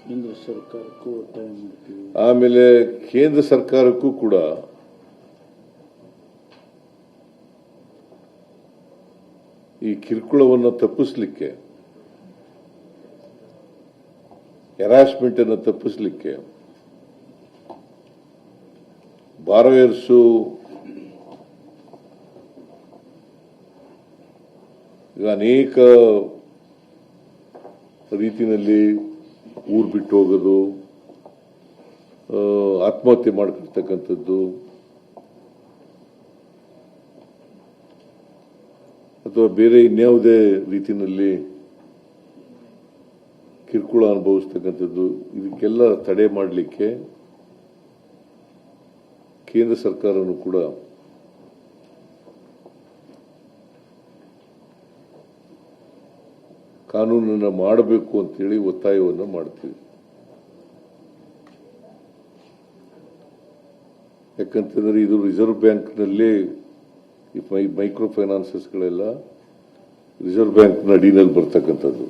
ಕೇಂದ್ರ ಸರ್ಕಾರಕ್ಕೂ ಒತ್ತಾಯ ಮಾಡ್ತೀವಿ. ಆಮೇಲೆ ಕೇಂದ್ರ ಸರ್ಕಾರಕ್ಕೂ ಕೂಡ ಈ ಕಿರುಕುಳವನ್ನು ತಪ್ಪಿಸಲಿಕ್ಕೆ, ಹ್ಯಾರಾಸ್ಮೆಂಟ್ ಅನ್ನು ತಪ್ಪಿಸಲಿಕ್ಕೆ ಬಾರೋಯರ್ಸು ಈಗ ಅನೇಕ ರೀತಿಯಲ್ಲಿ ಊರು ಬಿಟ್ಟು ಹೋಗೋದು, ಆತ್ಮಹತ್ಯೆ ಮಾಡ್ಕೊಳ್ತಕ್ಕಂಥದ್ದು ಅಥವಾ ಬೇರೆ ಇನ್ಯಾವುದೇ ರೀತಿಯಲ್ಲಿ ಕಿರುಕುಳ ಅನುಭವಿಸ್ತಕ್ಕಂಥದ್ದು, ಇದಕ್ಕೆಲ್ಲ ತಡೆ ಮಾಡಲಿಕ್ಕೆ ಕೇಂದ್ರ ಸರ್ಕಾರನೂ ಕೂಡ ಕಾನೂನನ್ನು ಮಾಡಬೇಕು ಅಂತೇಳಿ ಒತ್ತಾಯವನ್ನು ಮಾಡ್ತೀವಿ. ಯಾಕಂತಂದ್ರೆ ಇದು ರಿಸರ್ವ್ ಬ್ಯಾಂಕ್ನಲ್ಲೇ ಮೈಕ್ರೋ ಫೈನಾನ್ಸಸ್ಗಳೆಲ್ಲ ರಿಸರ್ವ್ ಬ್ಯಾಂಕ್ನ ಅಡಿನಲ್ಲಿ ಬರ್ತಕ್ಕಂಥದ್ದು,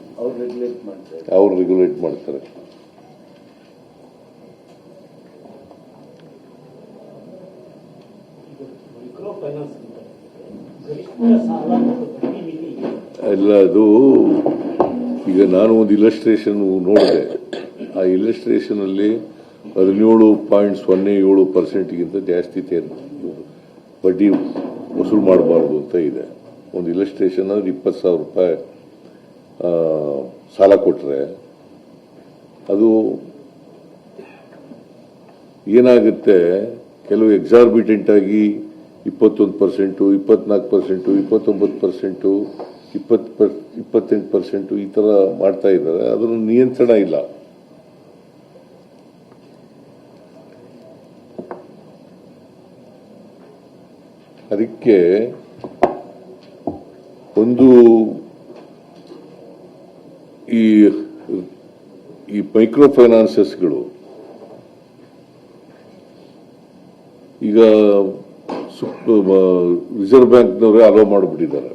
ಅವ್ರು ರೆಗ್ಯುಲೇಟ್ ಮಾಡ್ತಾರೆ. ಎಲ್ಲ ಅದು ಈಗ ನಾನು ಒಂದು ಇಲಸ್ಟ್ರೇಷನ್ ನೋಡಿದೆ. ಆ ಇಲಸ್ಟ್ರೇಷನ್ ಅಲ್ಲಿ 17.07% ಜಾಸ್ತಿ ಬಡ್ಡಿ ವಸೂಲು ಮಾಡಬಾರ್ದು ಅಂತ ಇದೆ. ಒಂದು ಇಲಸ್ಟ್ರೇಷನ್ ಅಂದ್ರೆ 20,000 ರೂಪಾಯಿ ಸಾಲ ಕೊಟ್ರೆ ಅದು ಏನಾಗುತ್ತೆ, ಕೆಲವು ಎಕ್ಸಾರ್ಬಿಟೆಂಟ್ ಆಗಿ 21%, 24%, 29%, 28% ಈ ತರ ಮಾಡ್ತಾ ಇದ್ದಾರೆ. ಅದರ ನಿಯಂತ್ರಣ ಇಲ್ಲ. ಅದಕ್ಕೆ ಒಂದು ಈ ಮೈಕ್ರೋ ಫೈನಾನ್ಸಸ್ಗಳು ಈಗ ರಿಸರ್ವ್ ಬ್ಯಾಂಕ್ನವರೇ ಅಲೋ ಮಾಡಿಬಿಟ್ಟಿದ್ದಾರೆ.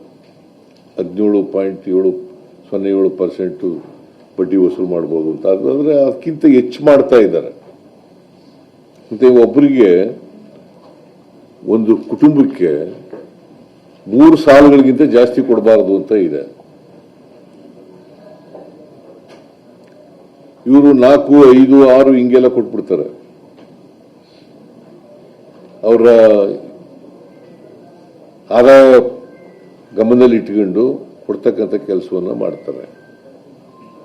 17.07% ಬಡ್ಡಿ ವಸೂಲು ಮಾಡಬಹುದು ಅಂತ. ಆದರೆ ಅದಕ್ಕಿಂತ ಹೆಚ್ಚು ಮಾಡ್ತಾ ಇದ್ದಾರೆ. ಮತ್ತೆ ಒಬ್ಬರಿಗೆ, ಒಂದು ಕುಟುಂಬಕ್ಕೆ 3 ಸಾಲುಗಳಿಗಿಂತ ಜಾಸ್ತಿ ಕೊಡಬಾರದು ಅಂತ ಇದೆ. ಇವರು 4, 5, 6 ಹಿಂಗೆಲ್ಲ ಕೊಟ್ಬಿಡ್ತಾರೆ. ಅವರ ಆದಾಯ ಗಮನದಲ್ಲಿ ಇಟ್ಕೊಂಡು ಕೊಡ್ತಕ್ಕಂಥ ಕೆಲಸವನ್ನ ಮಾಡ್ತಾರೆ.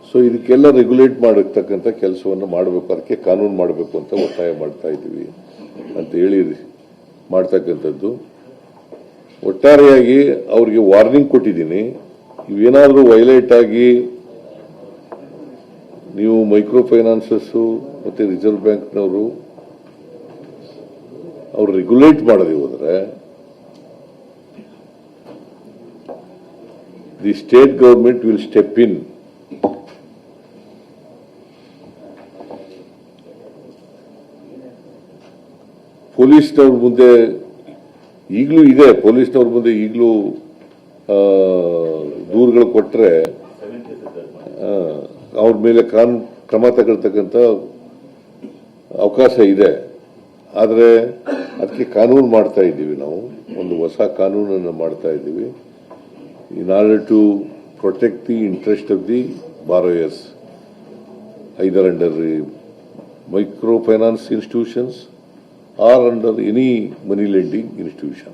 ಸೊ ಇದಕ್ಕೆಲ್ಲ ರೆಗ್ಯುಲೇಟ್ ಮಾಡತಕ್ಕಂಥ ಕೆಲಸವನ್ನು ಮಾಡಬೇಕು, ಅದಕ್ಕೆ ಕಾನೂನು ಮಾಡಬೇಕು ಅಂತ ಒತ್ತಾಯ ಮಾಡ್ತಾ ಇದ್ದೀವಿ ಅಂತ ಹೇಳಿ ಮಾಡ್ತಕ್ಕಂಥದ್ದು. ಒಟ್ಟಾರೆಯಾಗಿ ಅವ್ರಿಗೆ ವಾರ್ನಿಂಗ್ ಕೊಟ್ಟಿದ್ದೀನಿ. ಇವೇನಾದರೂ ವೈಲೇಟ್ ಆಗಿ ನೀವು ಮೈಕ್ರೋ ಫೈನಾನ್ಸಸ್ ಮತ್ತೆ ರಿಸರ್ವ್ ಬ್ಯಾಂಕ್ನವರು ಅವ್ರು ರೆಗ್ಯುಲೇಟ್ ಮಾಡದೆ ಹೋದರೆ the state government will step in. ಪೊಲೀಸ್ನವ್ರ ಮುಂದೆ ಈಗಲೂ ಇದೆ, ಪೊಲೀಸ್ನವ್ರ ಮುಂದೆ ಈಗಲೂ ದೂರುಗಳು ಕೊಟ್ಟರೆ ಅವ್ರ ಮೇಲೆ ಕ್ರಮ ತಗೊಳ್ತಕ್ಕಂಥ ಅವಕಾಶ ಇದೆ. ಆದರೆ ಅದಕ್ಕೆ ಕಾನೂನು ಮಾಡ್ತಾ ಇದ್ದೀವಿ. ನಾವು ಒಂದು ಹೊಸ ಕಾನೂನನ್ನು ಮಾಡ್ತಾ ಇದ್ದೀವಿ. in order to protect the interest of the borrowers, either under microfinance institutions or under any money lending institution.